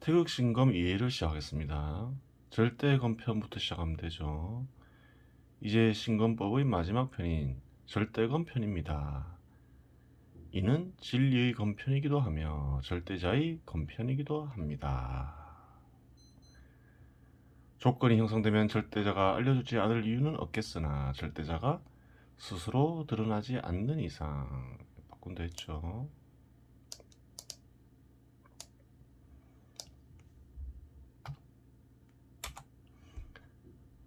태극신검 이해를 시작하겠습니다. 절대검편부터 시작하면 되죠. 이제 신검법의 마지막 편인 절대검편입니다. 이는 진리의 검편이기도 하며 절대자의 검편이기도 합니다. 조건이 형성되면 절대자가 알려주지 않을 이유는 없겠으나 절대자가 스스로 드러나지 않는 이상 바꾼다 했죠.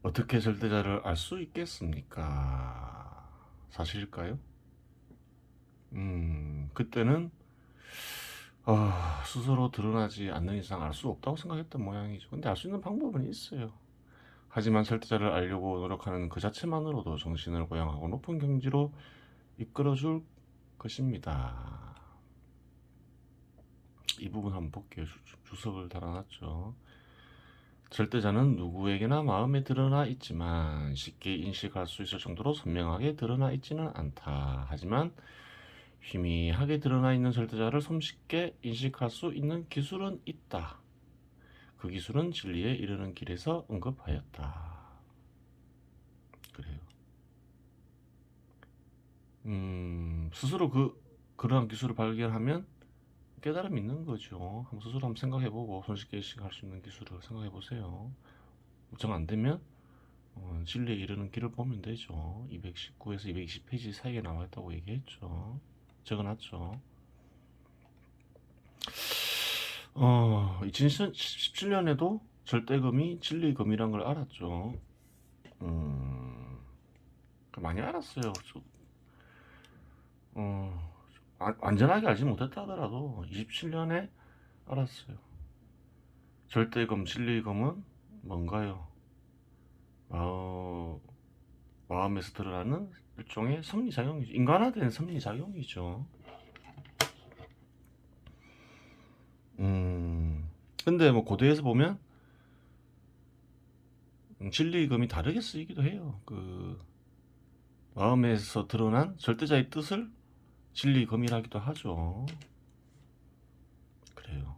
어떻게 절대자를 알 수 있겠습니까? 사실일까요? 그때는 스스로 드러나지 않는 이상 알 수 없다고 생각했던 모양이죠. 근데 알 수 있는 방법은 있어요. 하지만 절대자를 알려고 노력하는 그 자체만으로도 정신을 고양하고 높은 경지로 이끌어줄 것입니다. 이 부분 한번 볼게요. 주석을 달아놨죠. 절대자는 누구에게나 마음에 드러나 있지만 쉽게 인식할 수 있을 정도로 선명하게 드러나 있지는 않다. 하지만 희미하게 드러나 있는 절대자를 손쉽게 인식할 수 있는 기술은 있다. 그 기술은 진리에 이르는 길에서 언급하였다. 그래요. 스스로 그러한 기술을 발견하면 깨달음이 있는 거죠. 스스로 한번 생각해보고 손쉽게 인식할 수 있는 기술을 생각해보세요. 정 안되면 진리에 이르는 길을 보면 되죠. 219에서 220페이지 사이에 나와있다고 얘기했죠. 적어놨죠. 2017년에도 절대금이 진리금이란 걸 알았죠. 많이 알았어요. 완전하게 알지 못했다 하더라도 27년에 알았어요. 절대금, 진리금은 뭔가요? 마음에서 드러나는 일종의 섭리작용이죠. 인간화된 섭리작용이죠. 근데 뭐 고대에서 보면 진리금이 다르게 쓰이기도 해요. 마음에서 드러난 절대자의 뜻을 진리금이라기도 하죠. 그래요.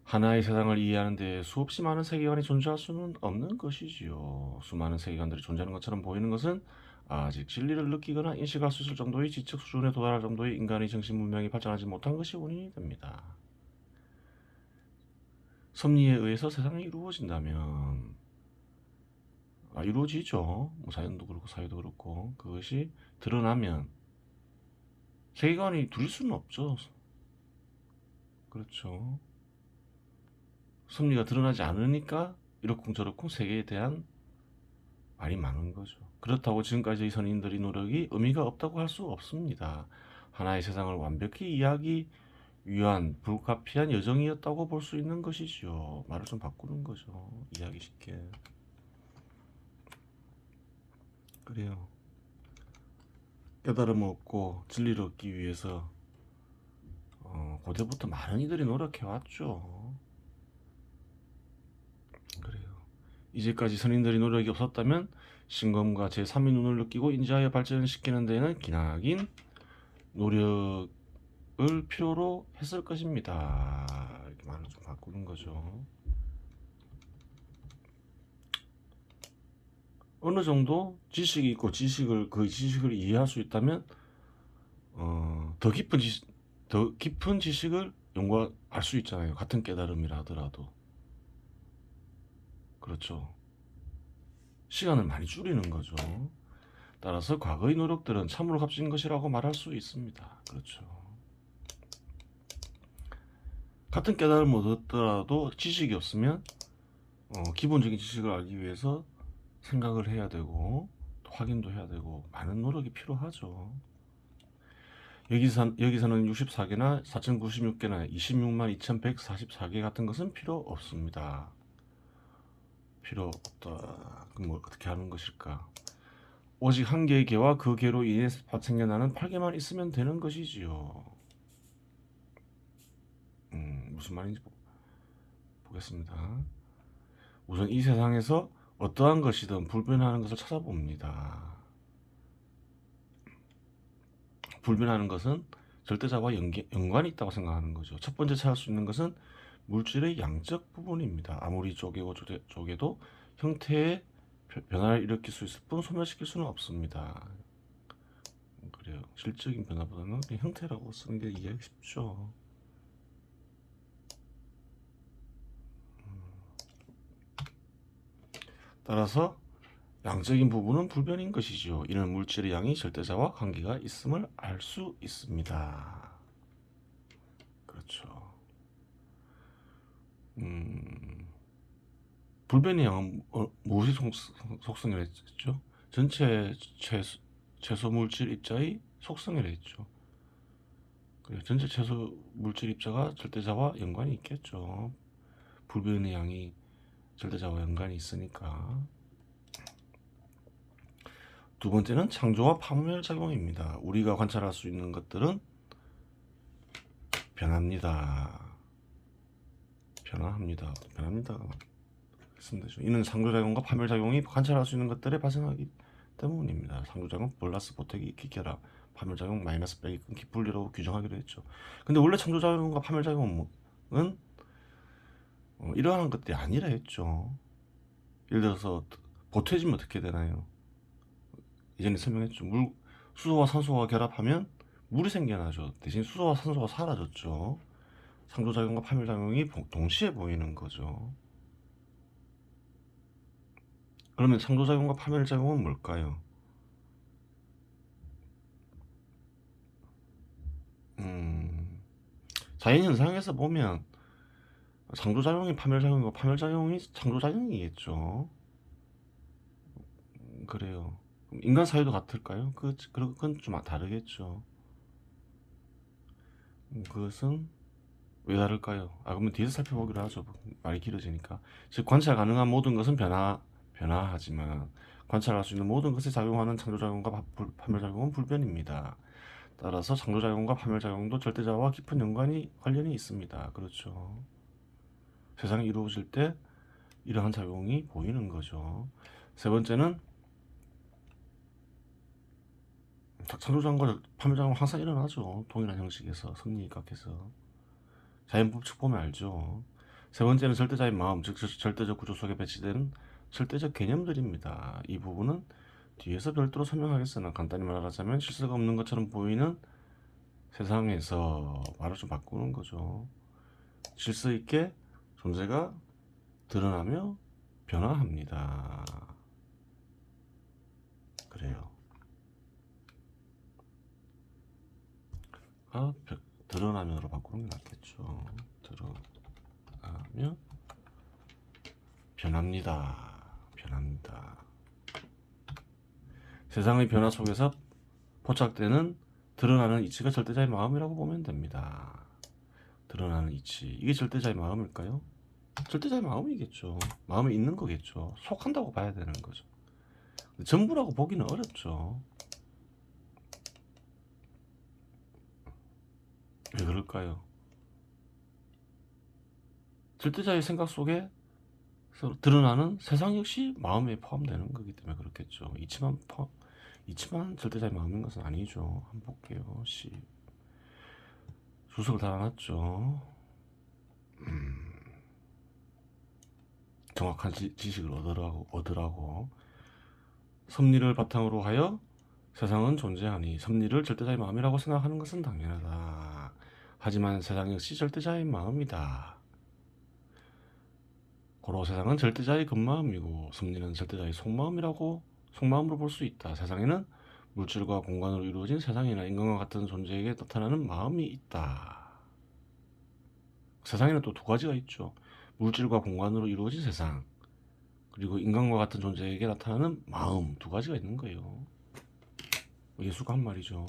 하나의 세상을 이해하는 데 수없이 많은 세계관이 존재할 수는 없는 것이지요. 수많은 세계관들이 존재하는 것처럼 보이는 것은 아직 진리를 느끼거나 인식할 수 있을 정도의 지적 수준에 도달할 정도의 인간의 정신 문명이 발전하지 못한 것이 원인이 됩니다. 섭리에 의해서 세상이 이루어진다면 이루어지죠. 뭐 자연도 그렇고 사회도 그렇고 그것이 드러나면 세계관이 둘일 수는 없죠. 그렇죠. 섭리가 드러나지 않으니까 이러쿵저러쿵 세계에 대한 말이 많은 거죠. 그렇다고 지금까지의 선인들의 노력이 의미가 없다고 할 수 없습니다. 하나의 세상을 완벽히 이해하기 위한 불가피한 여정이었다고 볼 수 있는 것이지요. 말을 좀 바꾸는 거죠. 이해하기 쉽게. 그래요. 깨달음을 얻고 진리를 얻기 위해서 고대부터 많은 이들이 노력해왔죠. 그래요. 이제까지 선인들의 노력이 없었다면 신검과 제3의 눈을 느끼고 인지하여 발전시키는 데에는 기나긴 노력을 필요로 했을 것입니다. 이렇게 말을 좀 바꾸는 거죠. 어느 정도 지식이 있고 그 지식을 이해할 수 있다면 더 깊은 지식을 연구할 수 있잖아요. 같은 깨달음이라 하더라도. 그렇죠. 시간을 많이 줄이는 거죠. 따라서 과거의 노력들은 참으로 값진 것이라고 말할 수 있습니다. 그렇죠. 같은 깨달음을 얻었더라도 지식이 없으면 기본적인 지식을 알기 위해서 생각을 해야 되고 또 확인도 해야 되고 많은 노력이 필요하죠. 여기서는 64개나 4096개나 26만 2144개 같은 것은 필요 없습니다. 필요 없다. 그럼 뭐 어떻게 하는 것일까? 오직 한 개의 개와 그 개로 인해 생겨나는 8개만 있으면 되는 것이지요. 무슨 말인지 보겠습니다. 우선 이 세상에서 어떠한 것이든 불변하는 것을 찾아봅니다. 불변하는 것은 절대자와 연관이 있다고 생각하는 거죠. 첫 번째 찾을 수 있는 것은 물질의 양적 부분입니다. 아무리 쪼개도 형태의 변화를 일으킬 수 있을 뿐 소멸시킬 수는 없습니다. 그래요. 질적인 변화보다는 그냥 형태라고 쓰는 게 이해하기 쉽죠. 따라서 양적인 부분은 불변인 것이지요. 이는 물질의 양이 절대자와 관계가 있음을 알 수 있습니다. 그렇죠. 불변의 양은 무엇의 속성이라 했죠? 전체 채소 물질 입자의 속성이라 했죠. 그래, 전체 채소 물질 입자가 절대자와 연관이 있겠죠. 불변의 양이 절대자와 연관이 있으니까. 두 번째는 창조와 파멸 작용입니다. 우리가 관찰할 수 있는 것들은 변합니다. 변합니다. 이는 상조작용과 파멸작용이 관찰할 수 있는 것들에 발생하기 때문입니다. 상조작용 플러스 보태기 익히 켜라, 파멸작용 마이너스 빼기 끊기 분리라고 규정하기로 했죠. 근데 원래 창조작용과 파멸작용은 이러한 것들이 아니라 했죠. 예를 들어서 보태지면 어떻게 되나요? 예전에 설명했죠. 수소와 산소가 결합하면 물이 생겨나죠. 대신 수소와 산소가 사라졌죠. 상조작용과 파멸작용이 동시에 보이는 거죠. 그러면 상조작용과 파멸작용은 뭘까요? 자연현상에서 보면 상조작용이 파멸작용이고 파멸작용이 창조작용이겠죠. 그래요. 인간 사회도 같을까요? 그건 좀 다르겠죠. 그것은 왜 다를까요? 그러면 뒤에서 살펴보기로 하죠. 말이 길어지니까. 즉 관찰 가능한 모든 것은 변화하지만 관찰할 수 있는 모든 것에 작용하는 창조작용과 파멸작용은 불변입니다. 따라서 창조작용과 파멸작용도 절대자와 깊은 관련이 있습니다. 그렇죠. 세상이 이루어질 때 이러한 작용이 보이는 거죠. 세 번째는 창조작용과 파멸작용은 항상 일어나죠. 동일한 형식에서 섭리각해서 자연법칙 보면 알죠. 세 번째는 절대자의 마음, 즉 절대적 구조 속에 배치되는 절대적 개념들입니다. 이 부분은 뒤에서 별도로 설명하겠으나 간단히 말하자면 실수가 없는 것처럼 보이는 세상에서 말을 좀 바꾸는 거죠. 질서 있게 존재가 드러나며 변화합니다. 그래요. 드러나면으로 바꾸는 게 낫겠죠. 드러나며 변합니다. 세상의 변화 속에서 포착되는 드러나는 이치가 절대자의 마음이라고 보면 됩니다. 드러나는 이치, 이게 절대자의 마음일까요? 절대자의 마음이겠죠. 마음에 있는 거겠죠. 속한다고 봐야 되는 거죠. 전부라고 보기는 어렵죠. 왜 그럴까요? 절대자의 생각 속에 드러나는 세상 역시 마음에 포함되는 거기 때문에 그렇겠죠. 이치만 절대자의 마음인 것은 아니죠. 한번 볼게요. 주석을 달아놨죠. 정확한 지식을 얻으라고. 섭리를 바탕으로 하여 세상은 존재하니 섭리를 절대자의 마음이라고 생각하는 것은 당연하다. 하지만 세상 역시 절대자의 마음이다. 고로 세상은 절대자의 겉마음이고 섭리는 절대자의 속마음으로 볼 수 있다. 세상에는 물질과 공간으로 이루어진 세상이나 인간과 같은 존재에게 나타나는 마음이 있다. 세상에는 또 두 가지가 있죠. 물질과 공간으로 이루어진 세상, 그리고 인간과 같은 존재에게 나타나는 마음, 두 가지가 있는 거예요. 예수가 한 말이죠.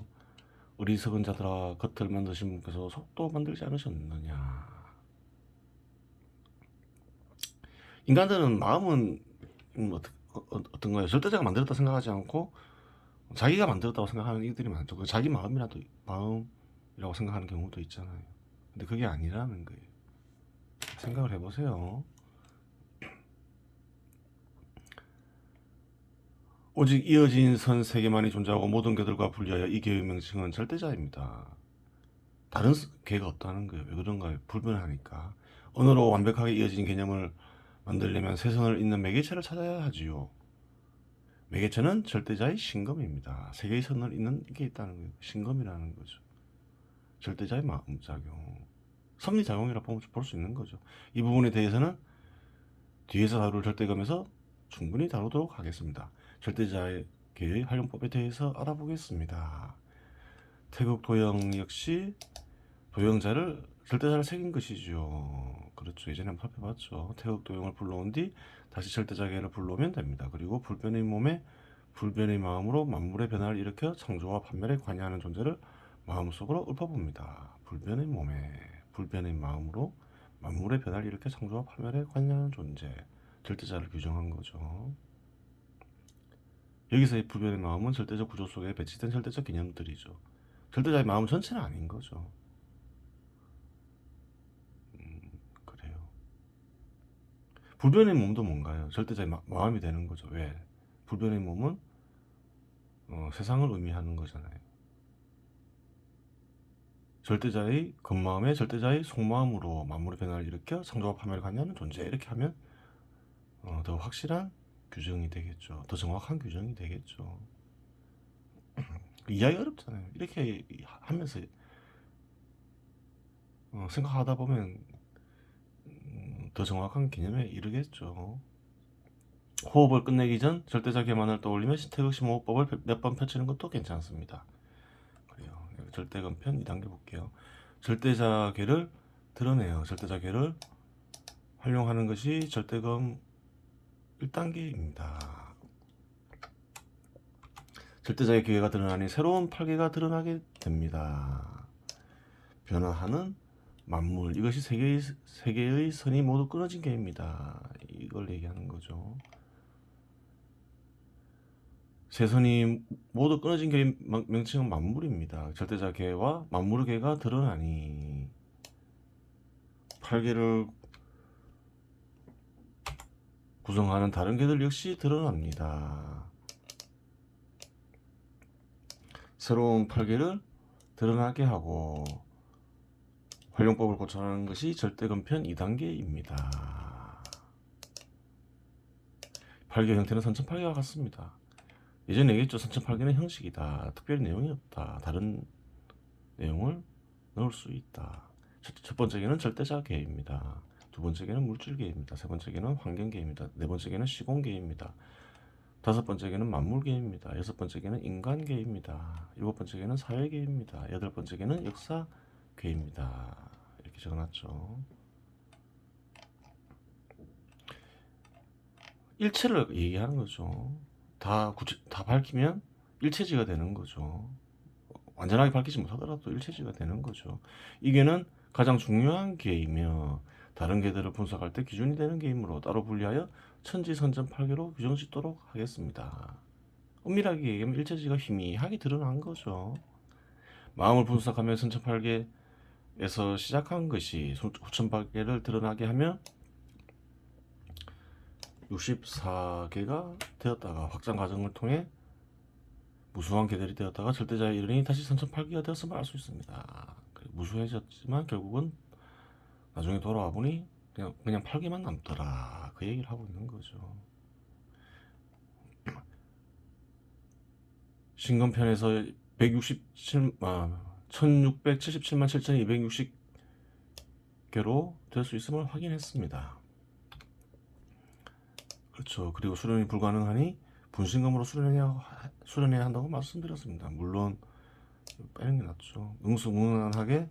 어리석은 자들아, 겉을 만드신 분께서 속도 만들지 않으셨느냐. 인간들은 마음은 어떤 거예요? 절대자가 만들었다 생각하지 않고 자기가 만들었다고 생각하는 이들이 많죠. 그 자기 마음이라고 생각하는 경우도 있잖아요. 근데 그게 아니라는 거예요. 생각을 해보세요. 오직 이어진 선 세 개만이 존재하고 모든 개들과 분리하여 이 개의 명칭은 절대자입니다. 다른 개가 없다는 거예요. 왜 그런가요? 불변하니까. 언어로 완벽하게 이어진 개념을 만들려면 세 선을 잇는 매개체를 찾아야 하지요. 매개체는 절대자의 신검입니다. 세 개의 선을 잇는 게 있다는 거예요. 신검이라는 거죠. 절대자의 마음작용. 섭리작용이라 볼 수 있는 거죠. 이 부분에 대해서는 뒤에서 다룰 절대검에서 충분히 다루도록 하겠습니다. 절대자의 개의 활용법에 대해서 알아보겠습니다. 태국 도형 역시 도형자를 절대자를 새긴 것이죠. 그렇죠. 예전에 한번 살펴봤죠. 태국 도형을 불러온 뒤 다시 절대자 개를 불러오면 됩니다. 그리고 불변의 몸에 불변의 마음으로 만물의 변화를 일으켜 창조와 판멸에 관여하는 존재를 마음속으로 읊어봅니다. 불변의 몸에 불변의 마음으로 만물의 변화를 일으켜 창조와 판멸에 관여하는 존재, 절대자를 규정한 거죠. 여기서의 불변의 마음은 절대적 구조 속에 배치된 절대적 개념들이죠. 절대자의 마음 전체는 아닌 거죠. 그래요. 불변의 몸도 뭔가요? 절대자의 마음이 되는 거죠. 왜? 불변의 몸은 세상을 의미하는 거잖아요. 절대자의 겉마음에 절대자의 속마음으로 만물의 변화를 일으켜 창조와 파멸을 관여하는 존재, 이렇게 하면 더 확실한 규정이 되겠죠. 더 정확한 규정이 되겠죠. 이해하기 어렵잖아요. 이렇게 하면서 생각하다 보면 더 정확한 개념에 이르겠죠. 호흡을 끝내기 전 절대자 개만을 떠올리며 태극 심호흡법을 몇 번 펼치는 것도 괜찮습니다. 그래요. 절대건편 2단계 볼게요. 절대자계를 드러내요. 절대자계를 활용하는 것이 절대검 1단계입니다. 절대자의 기회가 드러나니 새로운 팔계가 드러나게 됩니다. 변화하는 만물, 이것이 세계의 선이 모두 끊어진 개입니다. 이걸 얘기하는 거죠. 세 선이 모두 끊어진 개의 명칭은 만물입니다. 절대자 개와 만물의 개가 드러나니 팔개를 구성하는 다른 개들 역시 드러납니다. 새로운 팔개를 드러나게 하고 활용법을 고쳐하는 것이 절대건편 2단계입니다. 팔개 형태는 선천팔개와 같습니다. 예전에 얘기했죠. 선천팔개는 형식이다. 특별히 내용이 없다. 다른 내용을 넣을 수 있다. 첫 번째 개는 절대자 개입니다. 두 번째 개는 물질 개입니다. 세 번째 개는 환경 개입니다. 네 번째 개는 시공 개입니다. 다섯 번째 개는 만물 개입니다. 여섯 번째 개는 인간 개입니다. 일곱 번째 개는 사회 개입니다. 여덟 번째 개는 역사 개입니다. 이렇게 적어놨죠. 일체를 얘기하는 거죠. 다 밝히면 일체지가 되는 거죠. 완전하게 밝히지 못하더라도 일체지가 되는 거죠. 이 개는 가장 중요한 개이며 다른 개들을 분석할 때 기준이 되는 개이므로 따로 분리하여 천지선전팔계로 규정짓도록 하겠습니다. 엄밀하게 얘기하면 일체지가 희미하게 드러난 거죠. 마음을 분석하며 선천팔계에서 시작한 것이 후천팔계를 드러나게 하며 64개가 되었다가 확장 과정을 통해 무수한 개들이 되었다가 절대자에 이르니 다시 선천팔계가 되었음을 알 수 있습니다. 무수해졌지만 결국은 나중에 돌아와 보니 그냥 8개만 남더라. 그 얘기를 하고 있는 거죠. 신건편에서 1677만 7260개로 될 수 있음을 확인했습니다. 그렇죠. 그리고 수련이 불가능하니 분신검으로 수련해야 한다고 말씀드렸습니다. 물론 빼는 게 낫죠. 응수무난하게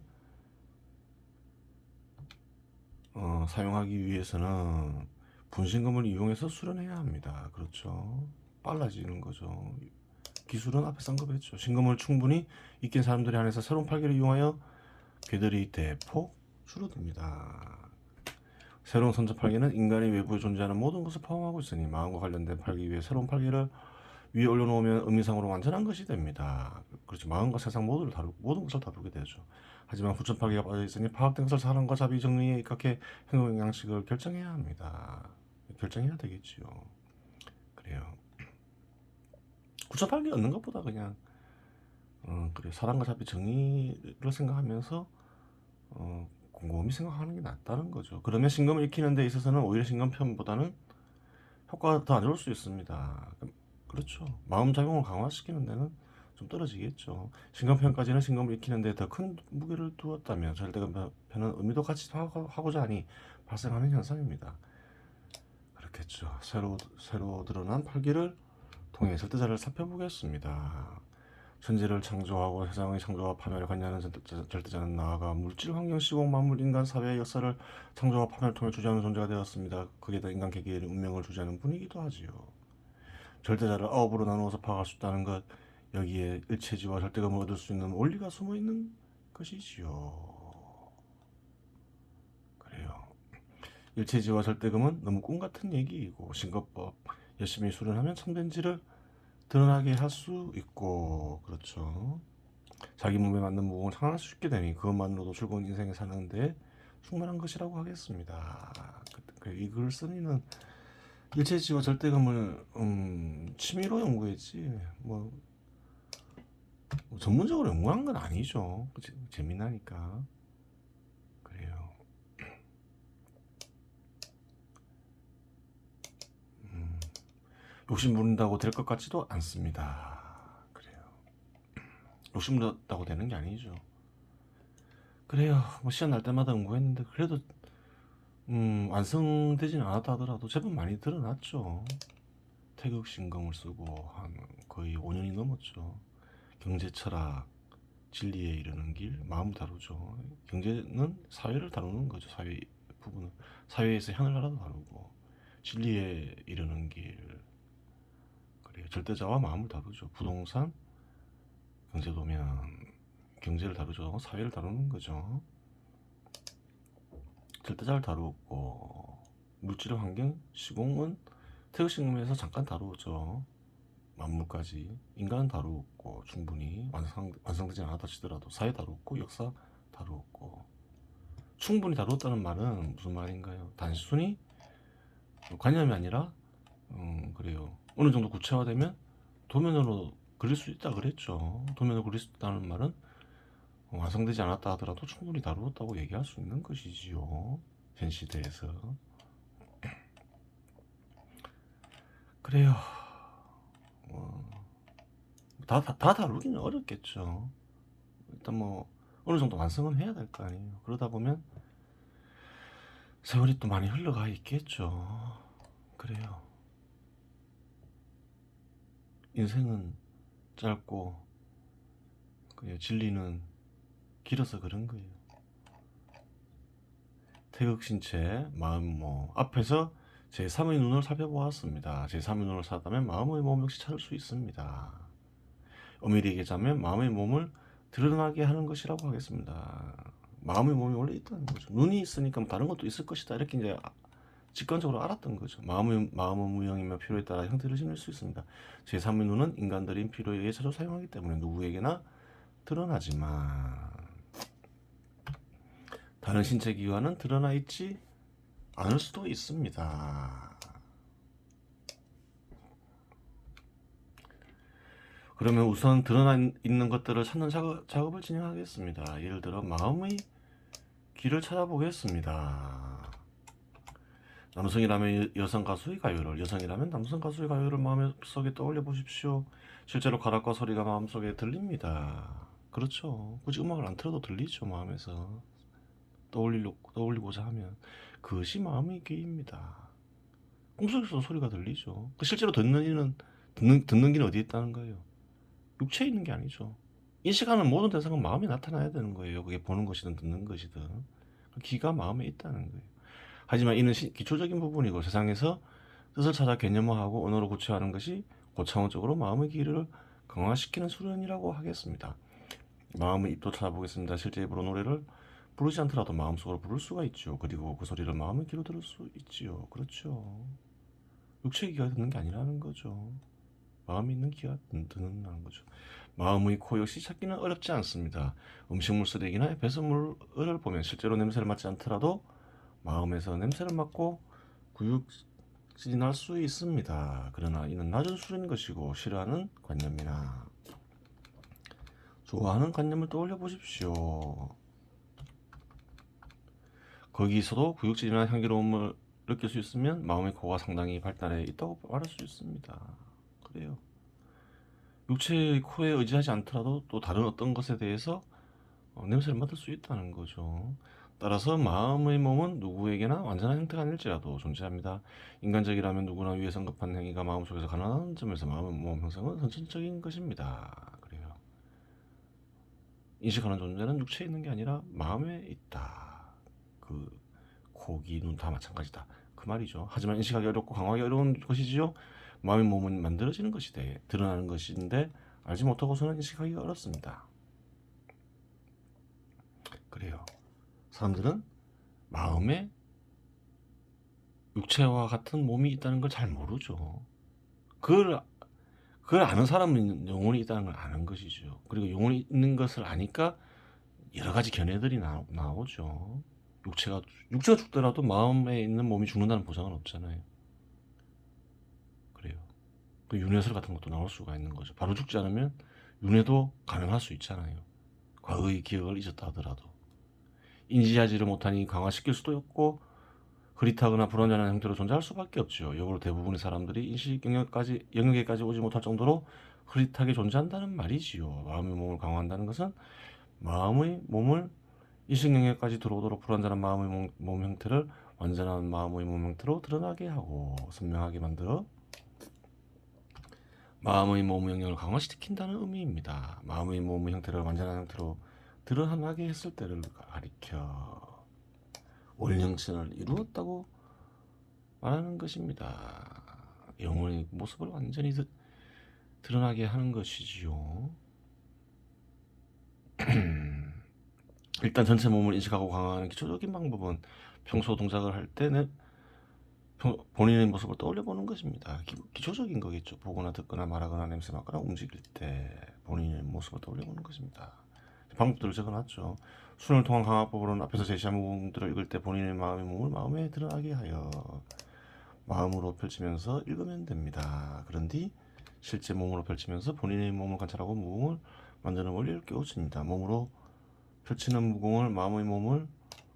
사용하기 위해서는 분신검을 이용해서 수련해야 합니다. 그렇죠. 빨라지는 거죠. 기술은 앞에서 언급했죠. 신검을 충분히 익힌 사람들이 안에서 새로운 팔계를 이용하여 개들이 대폭 줄어듭니다. 새로운 선천 팔계는 인간의 외부에 존재하는 모든 것을 포함하고 있으니 마음과 관련된 팔계 위에 새로운 팔계를 위에 올려놓으면 의미상으로 완전한 것이 됩니다. 그렇죠. 마음과 세상 모든 것을 다루게 되죠. 하지만 후천 팔계가 빠져있으니 파악된 것을 사랑과 자비 정의에 입각해 행동 양식을 결정해야 합니다. 결정해야 되겠지요. 그래요. 후천 팔계 얻는 것보다 그냥 그래 사랑과 자비 정의를 생각하면서 곰곰이 생각하는 게 낫다는 거죠. 그러면 신금을 익히는 데 있어서는 오히려 신금편보다는 효과가 더 안 좋을 수 있습니다. 그렇죠. 마음작용을 강화시키는 데는 좀 떨어지겠죠. 신금편까지는 신금을 익히는 데 더 큰 무게를 두었다면 절대감편은 의미도 같이 하고자 하니 발생하는 현상입니다. 그렇겠죠. 새로 드러난 팔기를 통해 절대자를 살펴보겠습니다. 천지를 창조하고 세상의 창조와 파멸을 관여하는 절대자는 나아가 물질, 환경, 시공, 만물, 인간, 사회의 역사를 창조와 파멸을 통해 주재하는 존재가 되었습니다. 거기에다 인간 개개의 운명을 주재하는 분이기도 하지요. 절대자를 아홉으로 나누어서 파악할 수 있다는 것, 여기에 일체지와 절대감을 얻을 수 있는 원리가 숨어 있는 것이지요. 그래요. 일체지와 절대감은 너무 꿈같은 얘기이고 신거법 열심히 수련하면 참된지를 드러나게 할 수 있고, 그렇죠. 자기 몸에 맞는 무공을 상할 수 있게 되니 그것만으로도 즐거운 인생을 사는데 충분한 것이라고 하겠습니다. 이 글을 쓴 이는 일체지와 절대감을 취미로 연구했지 뭐 전문적으로 연구한 건 아니죠. 재미나니까. 그래요. 욕심 부린다고 될 것 같지도 않습니다. 그래요. 욕심 부렸다고 되는 게 아니죠. 그래요. 뭐 시간 날 때마다 연구했는데 그래도 완성되진 않았다 하더라도 제법 많이 드러났죠. 태극신검을 쓰고 한 거의 5년이 넘었죠. 경제 철학, 진리에 이르는 길, 마음 다루죠. 경제는 사회를 다루는 거죠. 사회 부분은 사회에서 하늘나라도 다루고 진리에 이르는 길, 그래요. 절대자와 마음을 다루죠. 부동산, 경제도면 경제를 다루죠. 사회를 다루는 거죠. 절대자를 다루고 물질, 환경, 시공은 태극신검에서 잠깐 다루었죠. 만물까지 인간은 다루었고 충분히 완성되지 않았다 치더라도 사회 다루었고 역사 다루었고 충분히 다루었다는 말은 무슨 말인가요? 단순히 관념이 아니라 그래요. 어느 정도 구체화되면 도면으로 그릴 수 있다 그랬죠. 도면으로 그릴 수 있다는 말은 완성되지 않았다 하더라도 충분히 다루었다고 얘기할 수 있는 것이지요. 현 시대에서. 그래요. 다 다루기는 어렵겠죠. 일단 뭐 어느 정도 완성은 해야 될 거 아니에요. 그러다 보면 세월이 또 많이 흘러가 있겠죠. 그래요. 인생은 짧고 그래요. 진리는 길어서 그런 거예요. 태극신체 마음 앞에서 제3의 눈을 살펴보았습니다. 제3의 눈을 살다면 마음의 몸 역시 찾을 수 있습니다. 엄밀히 얘기하자면 마음의 몸을 드러나게 하는 것이라고 하겠습니다. 마음의 몸이 원래 있다는 거죠. 눈이 있으니까 뭐 다른 것도 있을 것이다 이렇게 이제 직관적으로 알았던 거죠. 마음은 무형이며 필요에 따라 형태를 지닐 수 있습니다. 제3의 눈은 인간들인 필요에 의해 자주 사용하기 때문에 누구에게나 드러나지만 다른 신체 기관은 드러나 있지 않을 수도 있습니다. 그러면 우선 드러나 있는 것들을 찾는 작업을 진행하겠습니다. 예를 들어 마음의 길을 찾아보겠습니다. 남성이라면 여성 가수의 가요를, 여성이라면 남성 가수의 가요를 마음속에 떠올려 보십시오. 실제로 가락과 소리가 마음속에 들립니다. 그렇죠. 굳이 음악을 안 틀어도 들리죠. 마음에서 떠올리고자 하면 그것이 마음의 길입니다. 꿈속에서도 소리가 들리죠. 실제로 듣는 이는 듣는 길은 어디에 있다는 거예요? 육체에 있는 게 아니죠. 인식하는 모든 대상은 마음에 나타나야 되는 거예요. 그게 보는 것이든 듣는 것이든. 기가 마음에 있다는 거예요. 하지만 이는 기초적인 부분이고 세상에서 뜻을 찾아 개념화하고 언어로 구체화하는 것이 고차원적으로 마음의 길을 강화시키는 수련이라고 하겠습니다. 마음의 입도 찾아보겠습니다. 실제 입으로 노래를 부르지 않더라도 마음속으로 부를 수가 있죠. 그리고 그 소리를 마음의 귀로 들을 수 있지요. 그렇죠. 육체의 귀가 듣는 게 아니라는 거죠. 마음이 있는 귀가 듣는다는 거죠. 마음의 코 역시 찾기는 어렵지 않습니다. 음식물 쓰레기나 배설물을 보면 실제로 냄새를 맡지 않더라도 마음에서 냄새를 맡고 구육진이 날 수 있습니다. 그러나 이는 낮은 수준인 것이고 싫어하는 관념이나 좋아하는 관념을 떠올려 보십시오. 거기서도 구육질이나 향기로움을 느낄 수 있으면 마음의 코가 상당히 발달해 있다고 말할 수 있습니다. 그래요. 육체의 코에 의지하지 않더라도 또 다른 어떤 것에 대해서 냄새를 맡을 수 있다는 거죠. 따라서 마음의 몸은 누구에게나 완전한 형태가 아닐지라도 존재합니다. 인간적이라면 누구나 위에 언급한 행위가 마음속에서 가능한 점에서 마음의 몸 형성은 선천적인 것입니다. 그래요. 인식하는 존재는 육체에 있는 게 아니라 마음에 있다. 그 코, 귀, 눈 다 마찬가지다. 그 말이죠. 하지만 인식하기 어렵고 강화하기 어려운 것이지요. 마음의 몸은 만들어지는 것이되 드러나는 것인데 알지 못하고서는 인식하기가 어렵습니다. 그래요. 사람들은 마음에 육체와 같은 몸이 있다는 걸 잘 모르죠. 그걸 아는 사람은 영혼이 있다는 걸 아는 것이죠. 그리고 영혼이 있는 것을 아니까 여러 가지 견해들이 나오죠. 육체가 죽더라도 마음에 있는 몸이 죽는다는 보장은 없잖아요. 그래요. 그 윤회설 같은 것도 나올 수가 있는 거죠. 바로 죽지 않으면 윤회도 가능할 수 있잖아요. 과거의 기억을 잊었다 하더라도 인지하지를 못하니 강화시킬 수도 없고 흐릿하거나 불완전한 형태로 존재할 수밖에 없죠. 역으로 대부분의 사람들이 인식 영역에까지 오지 못할 정도로 흐릿하게 존재한다는 말이지요. 마음의 몸을 강화한다는 것은 마음의 몸을 인식 영역까지 들어오도록 불완전한 마음의 몸 형태를 완전한 마음의 몸 형태로 드러나게 하고 선명하게 만들어 마음의 몸 영역을 강화시킨다는 의미입니다. 마음의 몸의 형태를 완전한 형태로 드러나게 했을 때를 가리켜 원령신을 이루었다고 말하는 것입니다. 영혼의 모습을 완전히 드러나게 하는 것이지요. 일단 전체 몸을 인식하고 강화하는 기초적인 방법은 평소 동작을 할 때는 본인의 모습을 떠올려 보는 것입니다. 기초적인 거겠죠. 보거나 듣거나 말하거나 냄새 맡거나 움직일 때 본인의 모습을 떠올려 보는 것입니다. 방법들을 적어놨죠. 순을 통한 강화법으로는 앞에서 제시한 무공들을 읽을 때 본인의 마음의 몸을 마음에 드러나게 하여 마음으로 펼치면서 읽으면 됩니다. 그런 뒤 실제 몸으로 펼치면서 본인의 몸을 관찰하고 무공을 만드는 원리를 깨우칩니다. 몸으로 펼치는 무공을 마음의 몸을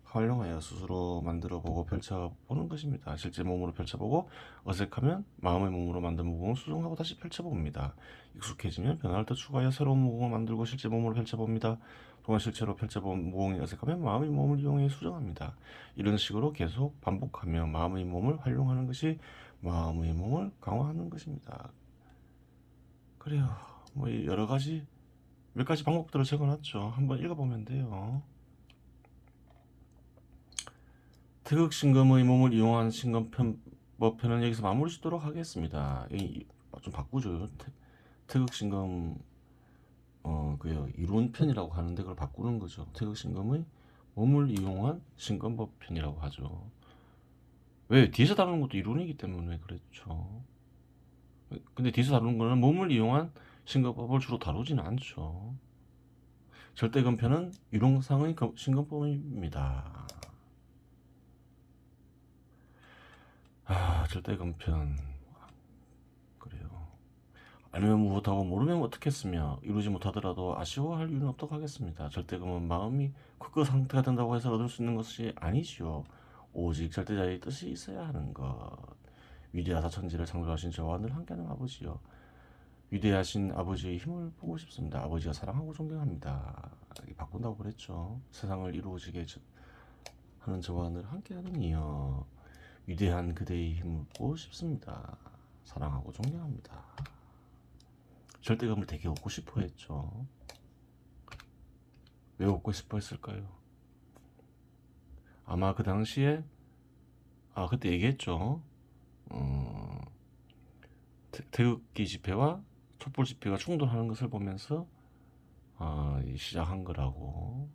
활용하여 스스로 만들어보고 펼쳐보는 것입니다. 실제 몸으로 펼쳐보고 어색하면 마음의 몸으로 만든 무공을 수정하고 다시 펼쳐봅니다. 익숙해지면 변화를 더 추가하여 새로운 무공을 만들고 실제 몸으로 펼쳐봅니다. 또한 실제로 펼쳐본 무공이 어색하면 마음의 몸을 이용해 수정합니다. 이런 식으로 계속 반복하며 마음의 몸을 활용하는 것이 마음의 몸을 강화하는 것입니다. 그래요. 뭐 여러 가지 몇 가지 방법들을 적어놨죠. 한번 읽어보면 돼요. 태극신검의 몸을 이용한 신검편은 여기서 마무리 짓도록 하겠습니다. 좀 바꾸죠. 태극신검 그 이론편이라고 하는데 그걸 바꾸는 거죠. 태극신검의 몸을 이용한 신검법편이라고 하죠. 왜? 뒤에서 다루는 것도 이론이기 때문에 그렇죠. 근데 뒤에서 다루는 거는 몸을 이용한 신검법을 주로 다루지는 않죠. 절대검편은 유령상의 신검법입니다. 절대검편 그래요. 알면 무엇하고 모르면 어떻겠으며 이루지 못하더라도 아쉬워할 이유는 없다고 하겠습니다. 절대검은 마음이 그 상태가 된다고 해서 얻을 수 있는 것이 아니지요. 오직 절대자의 뜻이 있어야 하는 것. 위대하사 천지를 창조하신 저와 늘 함께하는 아버지요. 위대하신 아버지의 힘을 보고 싶습니다. 아버지가 사랑하고 존경합니다. 바꾼다고 그랬죠. 세상을 이루어지게 하는 저와 늘 함께하는 이여. 위대한 그대의 힘을 보고 싶습니다. 사랑하고 존경합니다. 절대감을 되게 얻고 싶어 했죠. 왜 얻고 싶어 했을까요? 아마 그 당시에 그때 얘기했죠. 태극기 집회와 촛불 집회가 충돌하는 것을 보면서 시작한 거라고.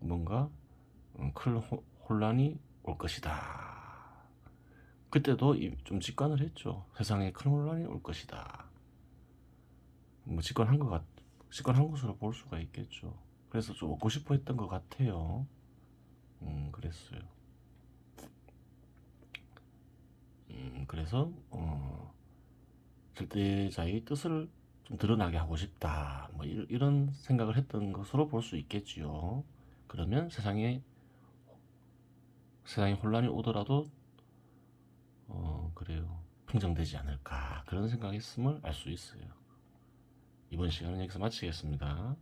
뭔가 큰 혼란이 올 것이다. 그때도 좀 직관을 했죠. 세상에 큰 혼란이 올 것이다. 뭐 직관한 것으로 볼 수가 있겠죠. 그래서 좀 얻고 싶어 했던 것 같아요. 그랬어요. 그래서 절대자의 뜻을 좀 좀 드러나게 하고 싶다. 뭐 이런 생각을 했던 것으로 볼 수 있겠지요. 그러면 세상에 혼란이 오더라도 그래요. 평정되지 않을까 그런 생각했음을 알 수 있어요. 이번 시간은 여기서 마치겠습니다.